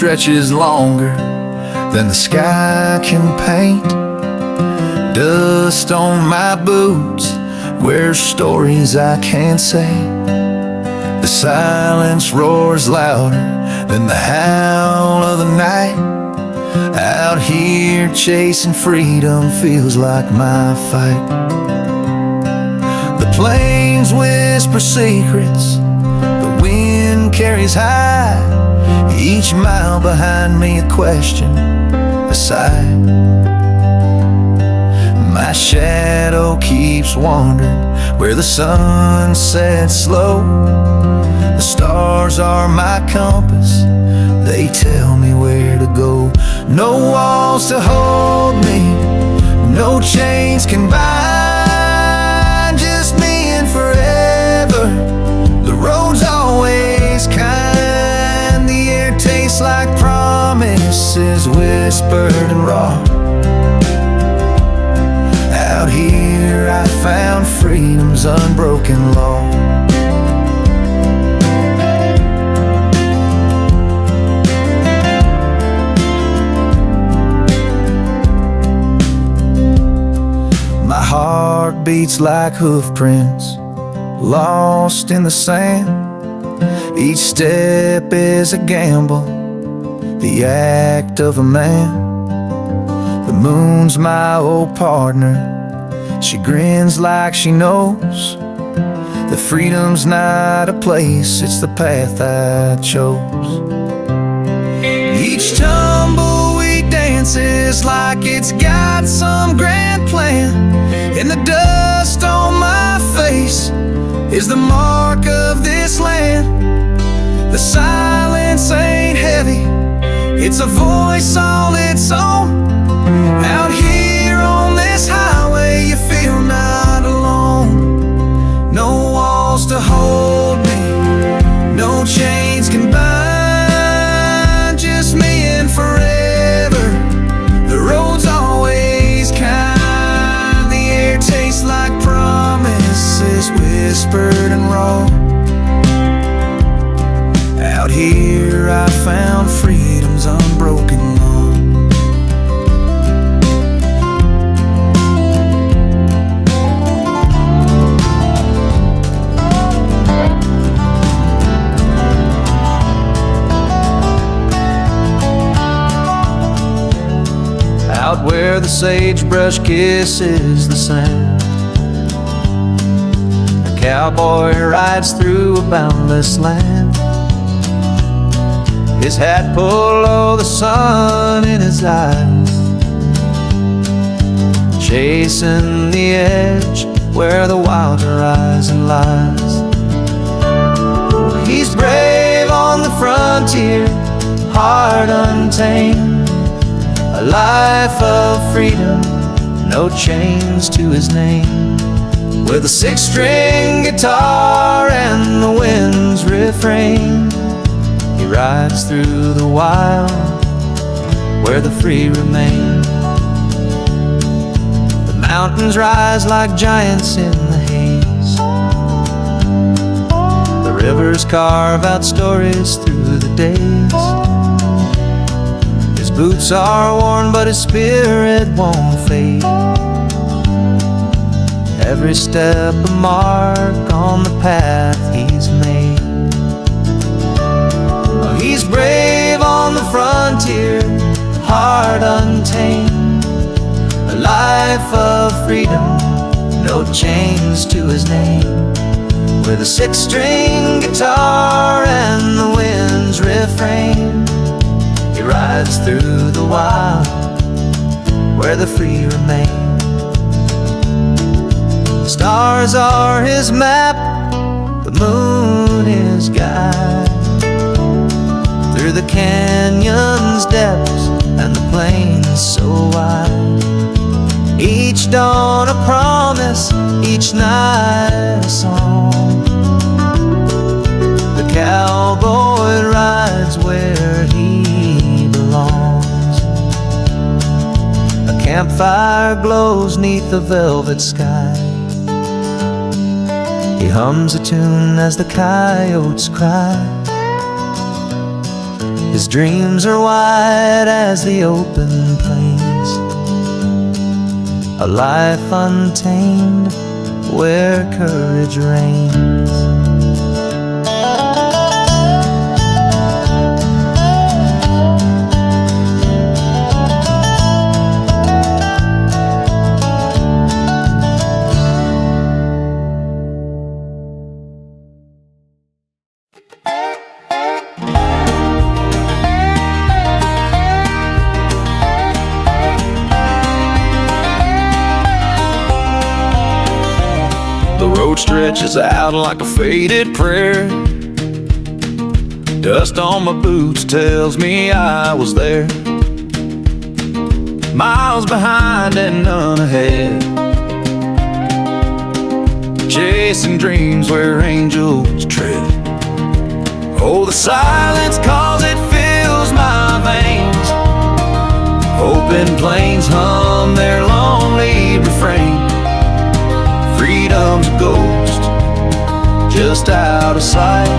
stretches longer than the sky can paint. Dust on my boots, where stories I can't say. The silence roars louder than the howl of the night. Out here chasing freedom feels like my fight. The plains whisper secrets, the wind carries high. Each mile behind me a question, a sigh. My shadow keeps wandering where the sun sets slow. The stars are my compass, they tell me where to go. No walls to hold me, no chains can bind, just me and forever. The road's always kind, the air tastes like promises whispered and raw. Out here I found freedom's unbroken law. My heart beats like hoof prints, lost in the sand. Each step is a gamble, the act of a man. The moon's my old partner, she grins like she knows that freedom's not a place, it's the path I chose. Each tumbleweed dances like it's got some grand plan, and the dust on my face is the mark of this land. The silence ain't heavy, it's a voice all its own. Out here on this highway you feel not alone. No walls to hold me, no chains can bind, just me and forever. The road's always kind, the air tastes like promises whispered and raw. Out here I found freedom's unbroken law. Out where the sagebrush kisses the sand, a cowboy rides through a boundless land. His hat pulled low, the sun in his eyes, chasing the edge where the wild horizon lies. He's brave on the frontier, heart untamed, a life of freedom, no chains to his name. With a six-string guitar and the wind's refrain, he rides through the wild where the free remain. The mountains rise like giants in the haze, the rivers carve out stories through the days. His boots are worn but his spirit won't fade, every step a mark on the path he's made. He's brave on the frontier, heart untamed, a life of freedom, no chains to his name. With a six-string guitar and the wind's refrain, he rides through the wild where the free remain. The stars are his map, the moon his guide, through the canyon's depths and the plains so wide. Each dawn a promise, each night a song. The cowboy rides where he belongs. A campfire glows 'neath the velvet sky. He hums a tune as the coyotes cry. His dreams are wide as the open plains, a life untamed where courage reigns. The road stretches out like a faded prayer. Dust on my boots tells me I was there, miles behind and none ahead, chasing dreams where angels tread. Oh, the silence calls, it fills my veins. Open plains hum their lonely refrain. Freedom's a ghost just out of sight,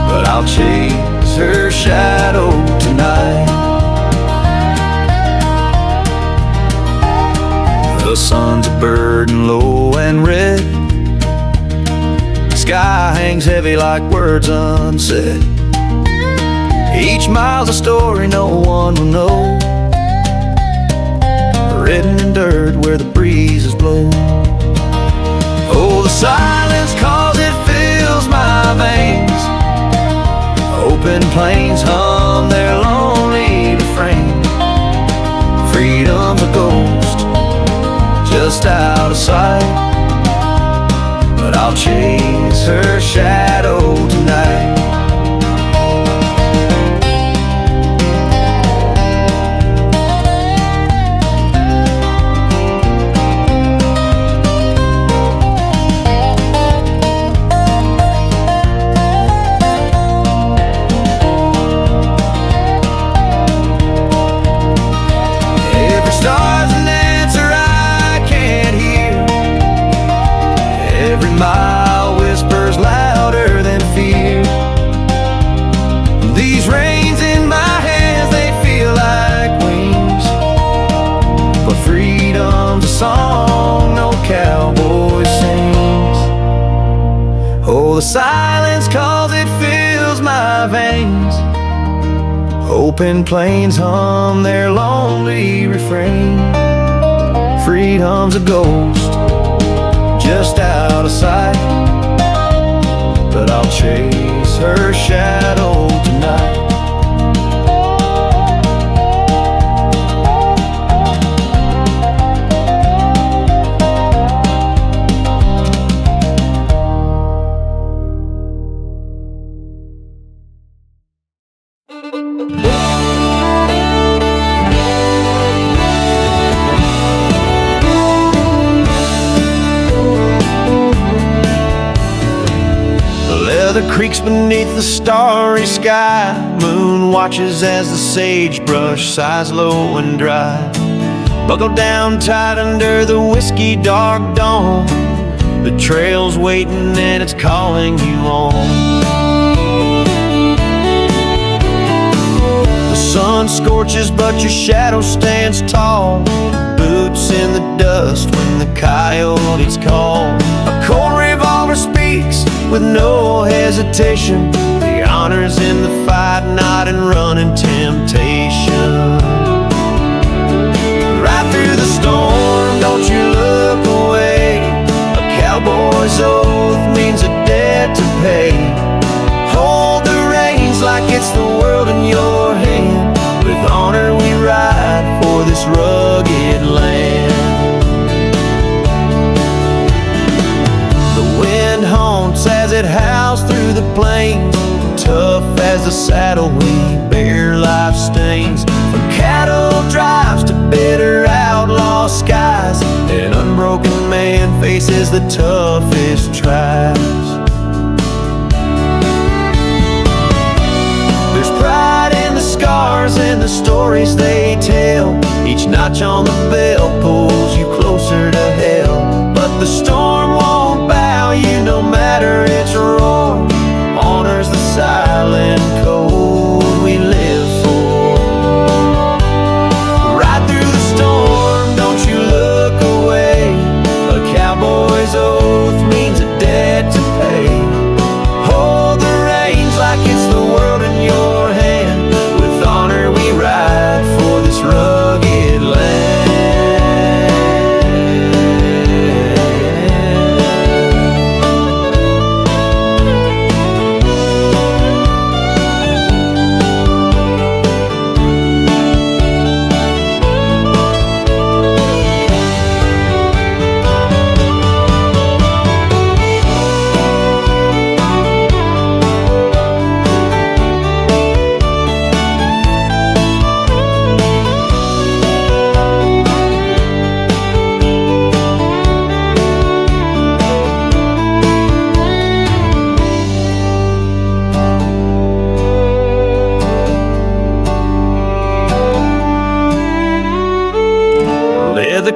but I'll chase her shadow tonight. The sun's a burden low and red. Sky hangs heavy like words unsaid. Each mile's a story no one will know, written in dirt where the breezes blow. Oh, the silence calls, it fills my veins. Open plains hum their lonely refrain. Freedom's a ghost just out of sight, but I'll chase her shadow tonight. Mile whispers louder than fear. These reins in my hands, they feel like wings, but freedom's a song no cowboy sings. Oh, the silence calls, it fills my veins. Open plains hum their lonely refrain. Freedom's a ghost just out of sight, but I'll chase her shadow tonight. The creeks beneath the starry sky. Moon watches as the sagebrush sighs low and dry. Buckle down tight under the whiskey dark dawn. The trail's waiting and it's calling you on. The sun scorches but your shadow stands tall. Boots in the dust when the coyotes call. A cold revolver speaks with no hesitation. The honor's in the fight, not in running temptation. Right through the storm, don't you look away. A cowboy's oath means a debt to pay. Hold the reins like it's the world in your hand. With honor we ride for this rugged land. Haunts as it howls through the plains. Tough as the saddle we bear life stains. From cattle drives to bitter outlaw skies, an unbroken man faces the toughest trials. There's pride in the scars and the stories they tell. Each notch on the bell pulls you closer to hell. But the storm won't bow you no matter its roar. Honors the silent code.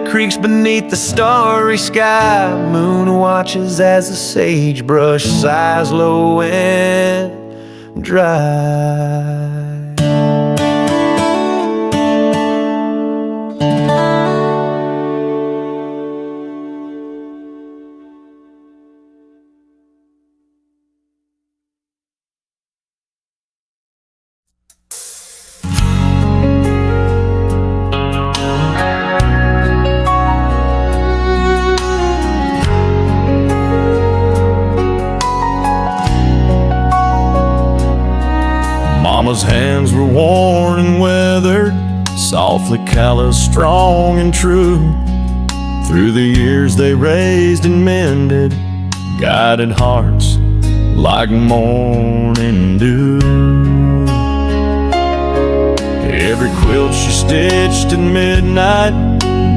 creeks beneath the starry sky. Moon watches as the sagebrush sighs low and dry. Mama's hands were worn and weathered, softly callous, strong and true. Through the years they raised and mended, guided hearts like morning dew. Every quilt she stitched at midnight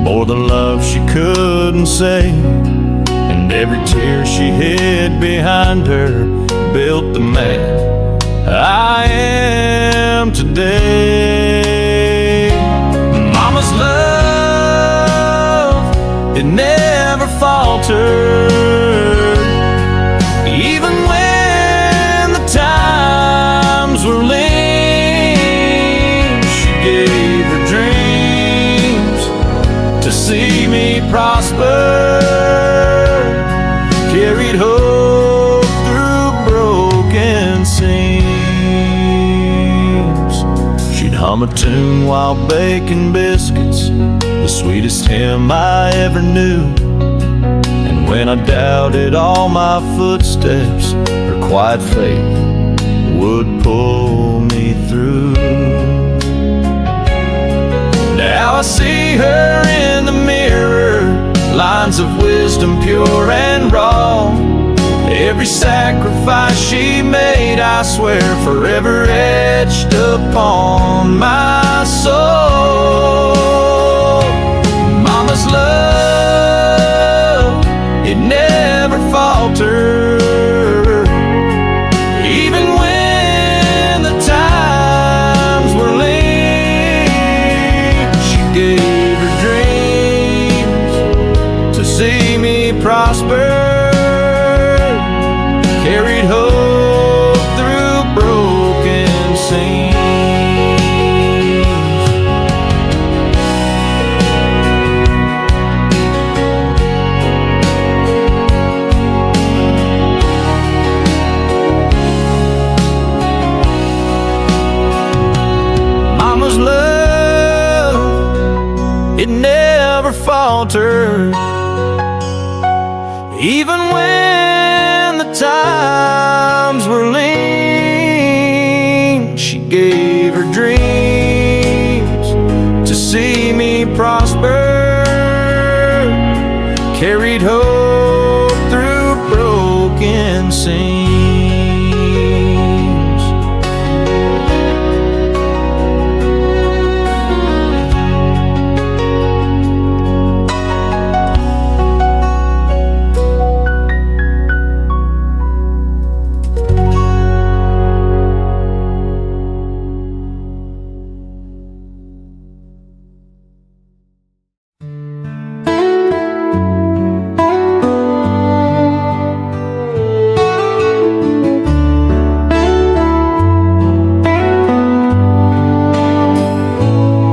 bore the love she couldn't say, and every tear she hid behind her built the man I am today. Mama's love, it never faltered, even when the times were lean. She gave her dreams to see me prosper, carried hope through broken scenes. Hum a tune while baking biscuits, the sweetest hymn I ever knew. And when I doubted all my footsteps, her quiet faith would pull me through. Now I see her in the mirror, lines of wisdom pure and raw. Every sacrifice she made, I swear, forever etched upon my soul. Mama's love, it never faltered, even when the times were lean. She gave her dreams to see me prosper, carried hope through broken scenes. Mama's love, it never faltered, even when the times were lean. She gave her dreams to see me prosper, carried hope through broken scenes.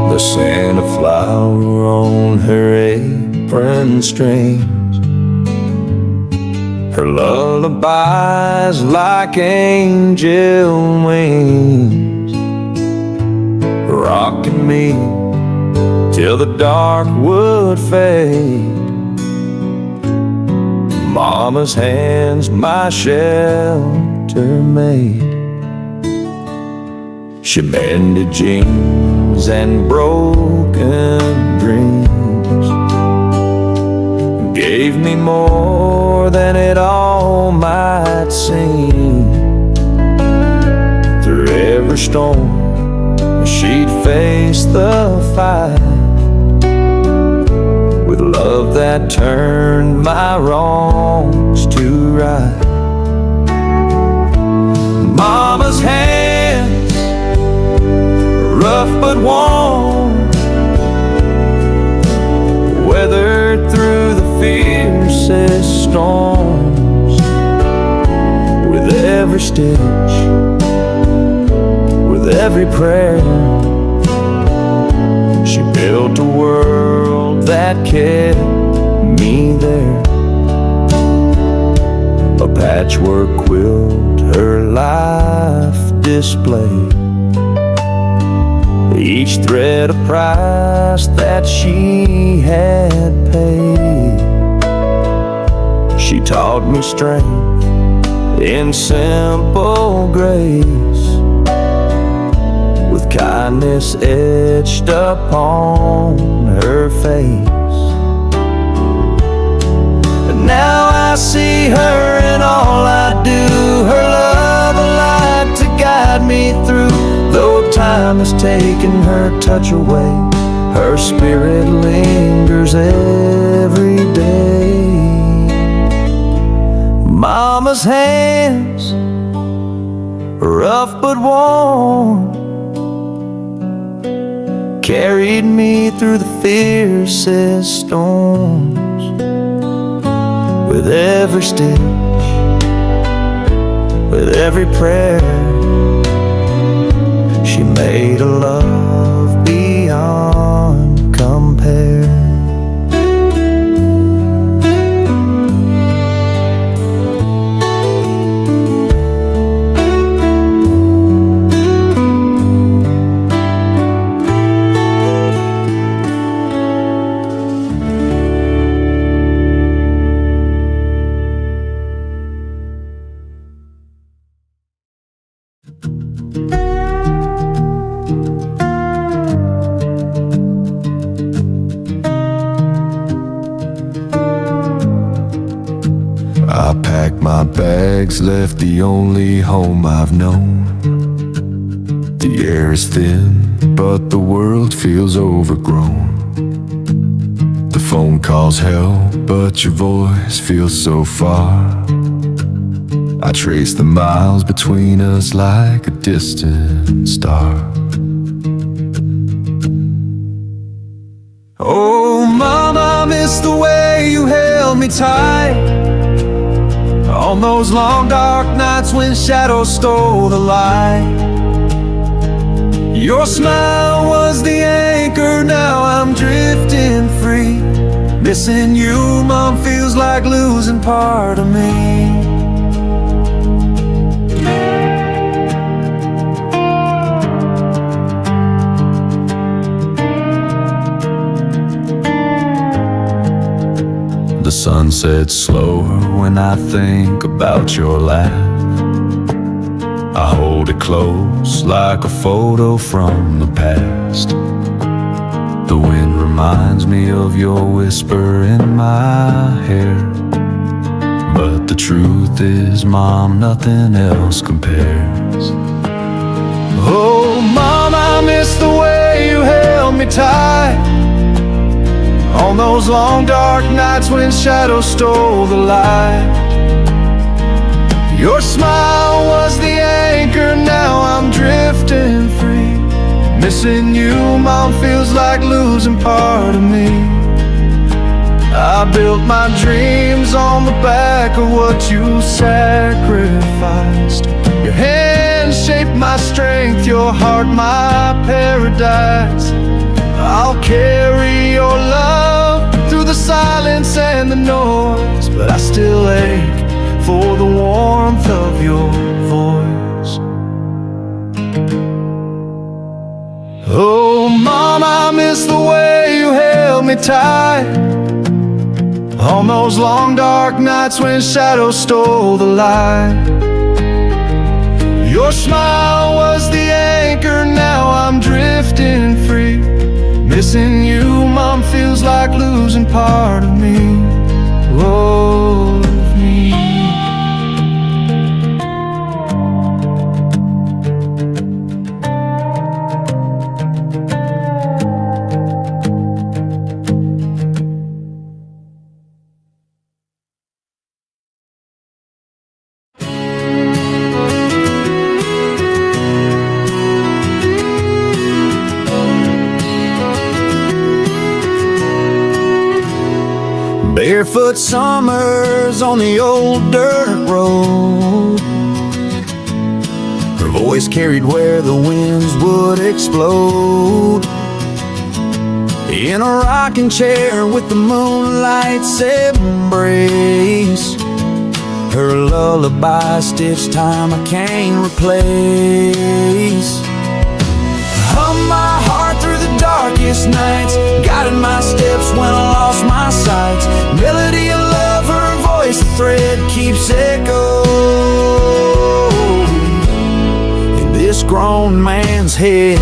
The scent of flower on her apron strings, her lullabies like angel wings, rocking me till the dark would fade. Mama's hands my shelter made. She mended jeans and broken dreams, gave me more than it all might seem. Through every storm she'd face the fight, with love that turned my wrongs to right. Mama's hands, rough but warm, weather through the fiercest storms. With every stitch, with every prayer, she built a world that kept me there. A patchwork quilt, her life displayed, each thread a price that she had paid. She taught me strength in simple grace, with kindness etched upon her face. And now I see her in all I do, her love a light to guide me through. Though time has taken her touch away, her spirit lingers every day. Mama's hands, rough but warm, carried me through the fiercest storms. With every stitch, with every prayer, she made a love beyond compare. I packed my bags, left the only home I've known. The air is thin, but the world feels overgrown. The phone calls help, but your voice feels so far. I trace the miles between us like a distant star. Oh, Mama, I miss the way you held me tight on those long dark nights when shadows stole the light. Your smile was the anchor, now I'm drifting free. Missing you, Mom, feels like losing part of me. The sun sets slower when I think about your laugh. I hold it close like a photo from the past. The wind reminds me of your whisper in my hair. But the truth is, Mom, nothing else compares. Oh, Mom, I miss the way you held me tight on those long dark nights when shadows stole the light. Your smile was the anchor, now I'm drifting free. Missing you, Mom, feels like losing part of me. I built my dreams on the back of what you sacrificed. Your hands shaped my strength, your heart my paradise. I'll carry your love through the silence and the noise, but I still ache for the warmth of your voice. Oh, Mom, I miss the way you held me tight on those long dark nights when shadows stole the light. Your smile was the anchor, now I'm drifting free. Missing you, Mom, feels like losing part of me. Oh, of me. Barefoot summers on the old dirt road. Her voice carried where the winds would explode. In a rocking chair with the moonlight's embrace, her lullaby stitched time I can't replace. Hum my heart through the darkest nights, guided my steps when I lost my sight. Melody of love, her voice, the thread keeps echoing in this grown man's head.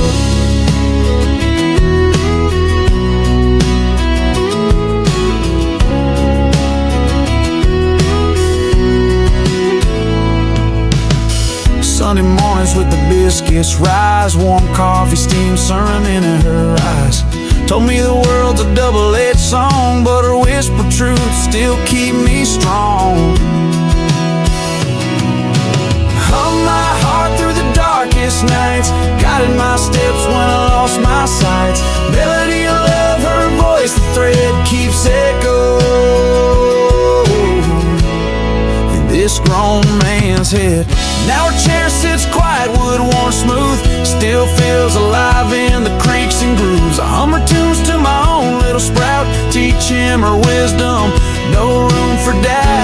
Sunday mornings with the biscuits rise, warm coffee, steam sermon in her eyes. Told me the world's a double-edged song, but her whispered truths still keep me strong. Hum my heart through the darkest nights, guided my steps when I lost my sight. Melody of love, her voice, the thread keeps echoing in this grown man's head. Now her chair sits quiet, wood worn smooth, still feels alive in the creaks and grooves. I hum her tunes to my own little sprout, teach him her wisdom, no room for doubt.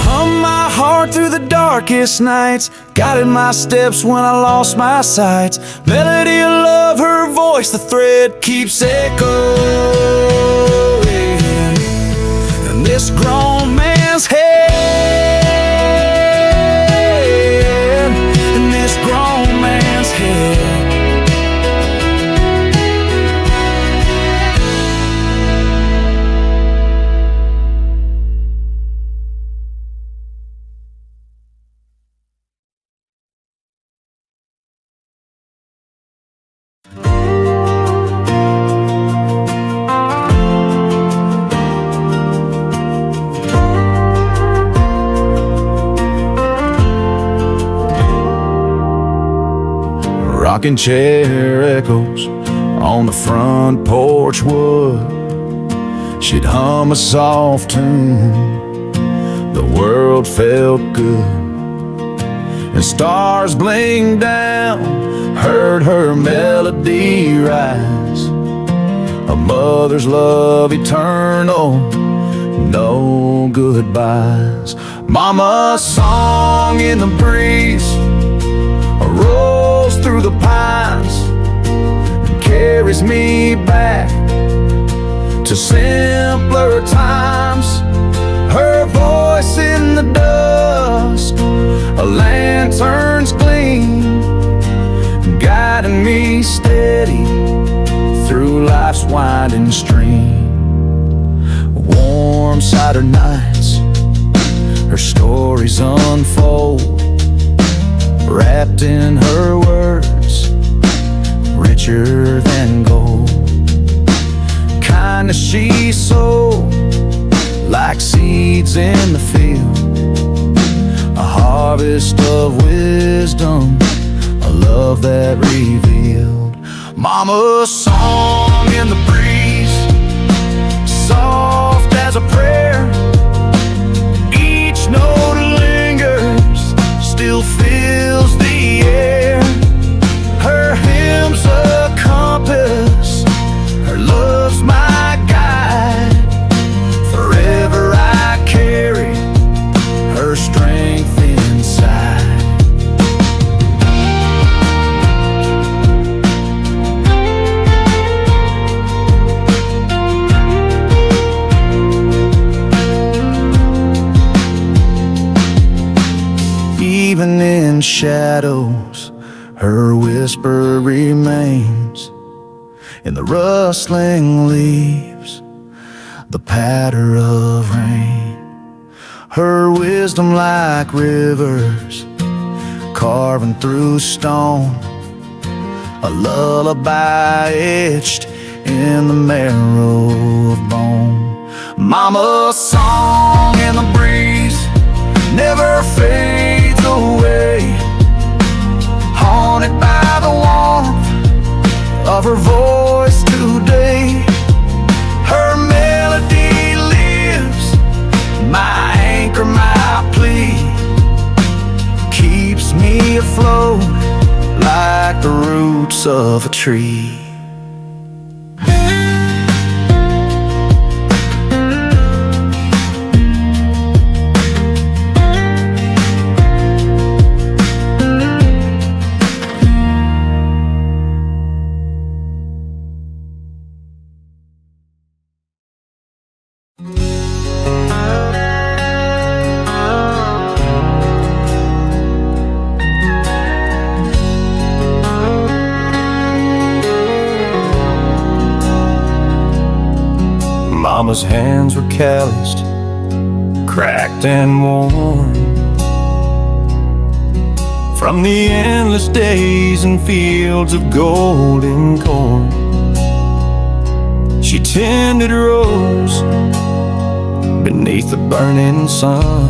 Hum my heart through the darkest nights, guided my steps when I lost my sight. Melody of love, her voice, the thread keeps echoing this grown man's head, in this grown man's head. Rocking chair echoes on the front porch wood. She'd hum a soft tune, the world felt good, and stars blinked down, heard her melody rise. A mother's love eternal, no goodbyes. Mama's song in the breeze rolls through the pines and carries me back to simpler times. Her voice in the dusk, a lantern's gleam, guiding me steady through life's winding stream. Warm cider nights, her stories unfold, wrapped in her words, richer than gold. Kindness she sowed, like seeds in the field, a harvest of wisdom, a love that revealed. Mama's song in the breeze, soft as a prayer. Each note lingers, still fills the air. Her hymn's a compass, her love's my guide. Forever I carry her strength inside. Even in shadows, her whisper remains. In the rustling leaves, the patter of rain. Her wisdom like rivers, carving through stone. A lullaby etched in the marrow of bone. Mama's song in the breeze never fades away, haunted by the warmth of her voice. afloat like the roots of a tree. Mama's hands were calloused, cracked and worn from the endless days and fields of golden corn. She tended rows beneath the burning sun.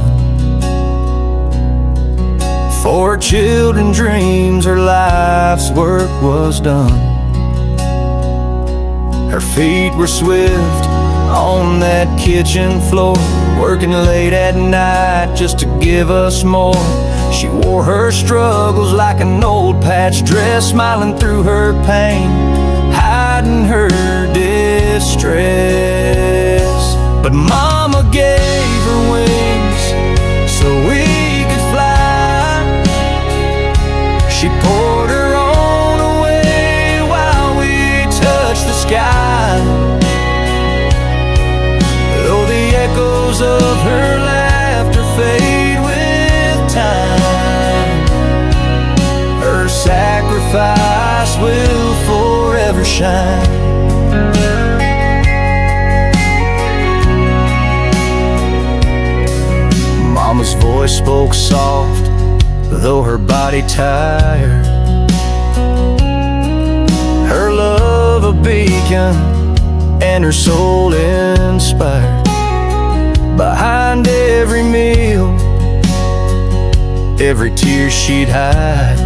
For her children's dreams, her life's work was done. Her feet were swift on that kitchen floor, working late at night just to give us more. She wore her struggles like an old patched dress, smiling through her pain, hiding her distress. But Mama gave her wings so we could fly. She poured her own away while we touched the sky. Though the echoes of her laughter fade with time, her sacrifice will forever shine. Mama's voice spoke soft, though her body tired. Her love a beacon and her soul inspired. Behind every meal, every tear she'd hide,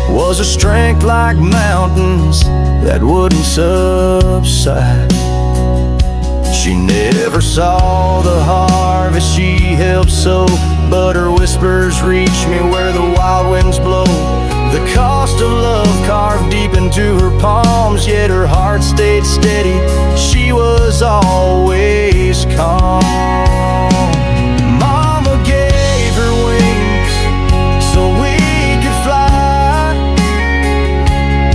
was a strength like mountains that wouldn't subside. She never saw the harvest she helped sow, but her whispers reach me where the wild winds blow. The cost of love carved deep into her palms, yet her heart stayed steady. She was always calm. Mama gave her wings so we could fly.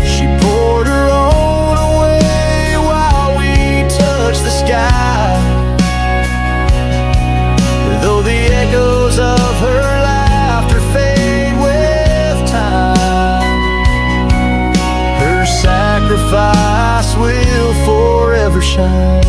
She poured her own away while we touched the sky. Though the echoes of her laughter fade with time, her sacrifice will forever shine.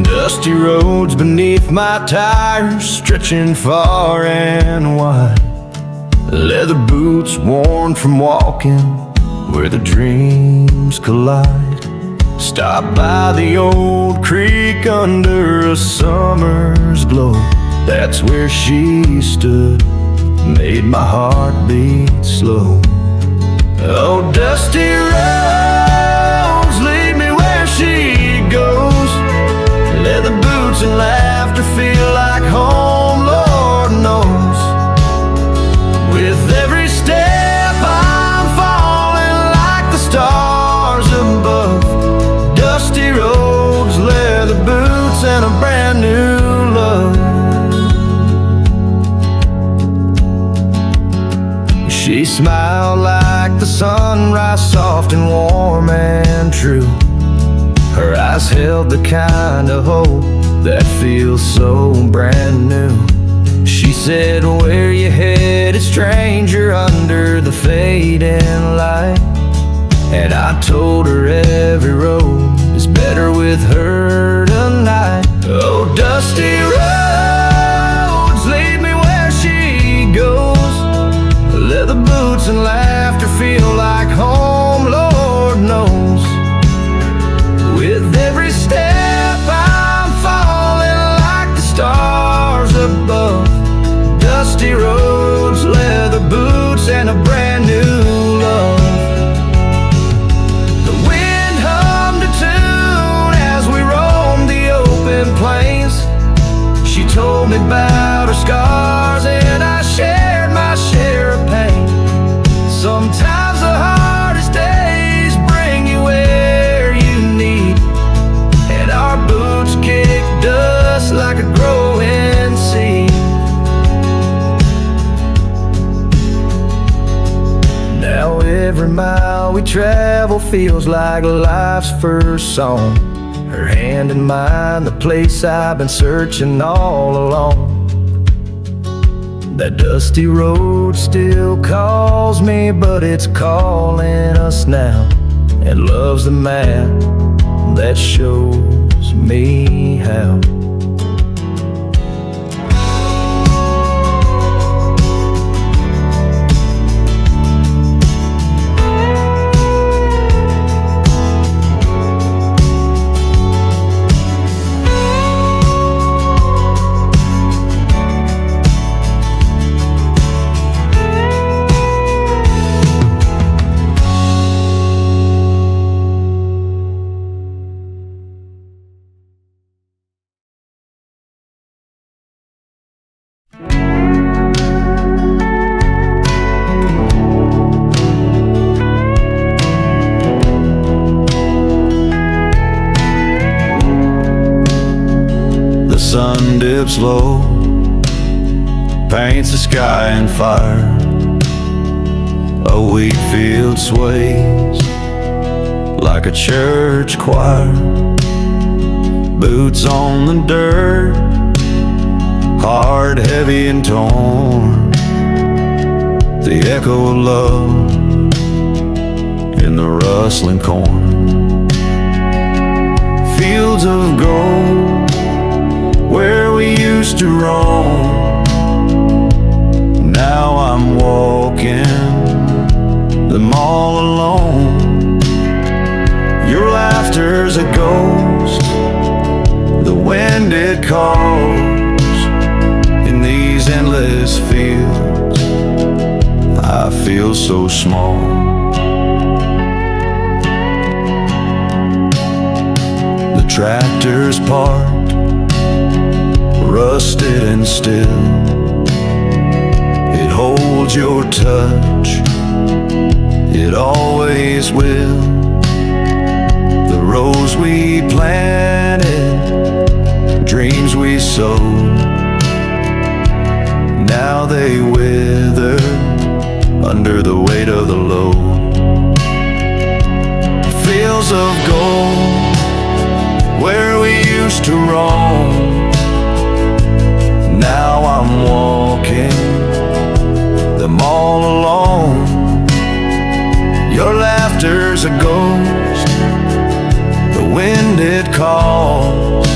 Dusty roads beneath my tires, stretching far and wide. Leather boots worn from walking where the dreams collide. Stop by the old creek under a summer's glow. That's where she stood, made my heart beat slow. Oh, dusty roads lead me where she goes. Leather boots and laughter feel like home, Lord knows. With every step I'm falling like the stars above. Dusty roads, leather boots, and a brand new love. She smiled like the sunrise, soft and warm and true. Her eyes held the kind of hope that feels so brand new. She said, where you headed, stranger, under the fading light? And I told her every road is better with her tonight. Oh, dusty road. told me about her scars, and I shared my share of pain. Sometimes the hardest days bring you where you need, and our boots kick dust like a growing seed. Now every mile we travel feels like life's first song. Her hand in mine, the place I've been searching all along. That dusty road still calls me, but it's calling us now. And love's the map that shows me how. The sun dips low, paints the sky in fire. A wheat field sways like a church choir. Boots on the dirt, heart heavy and torn. The echo of love in the rustling corn. Fields of gold where we used to roam. Now I'm walking them all alone. Your laughter's a ghost, the wind it calls. In these endless fields I feel so small. The tractor's parked, rusted and still. It holds your touch, it always will. The rows we planted, dreams we sowed, now they wither under the weight of the load. Fields of gold where we used to roam. Now I'm walking them all alone. Your laughter's a ghost, the wind it calls.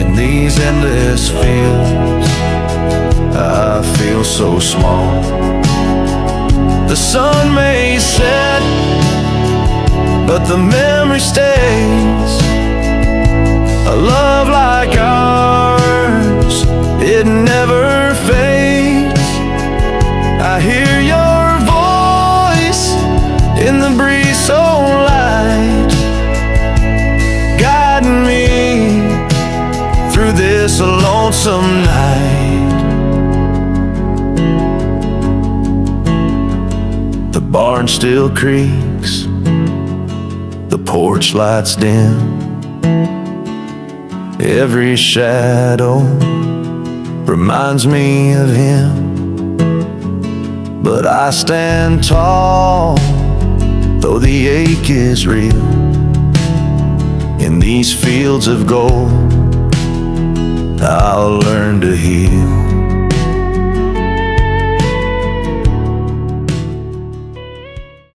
In these endless fields I feel so small. The sun may set, but the memory stays. A love like ours, it never fades. I hear your voice in the breeze so light, guiding me through this lonesome night. The barn still creaks, the porch lights dim. Every shadow reminds me of him, but I stand tall, though the ache is real. In these fields of gold I'll learn to heal.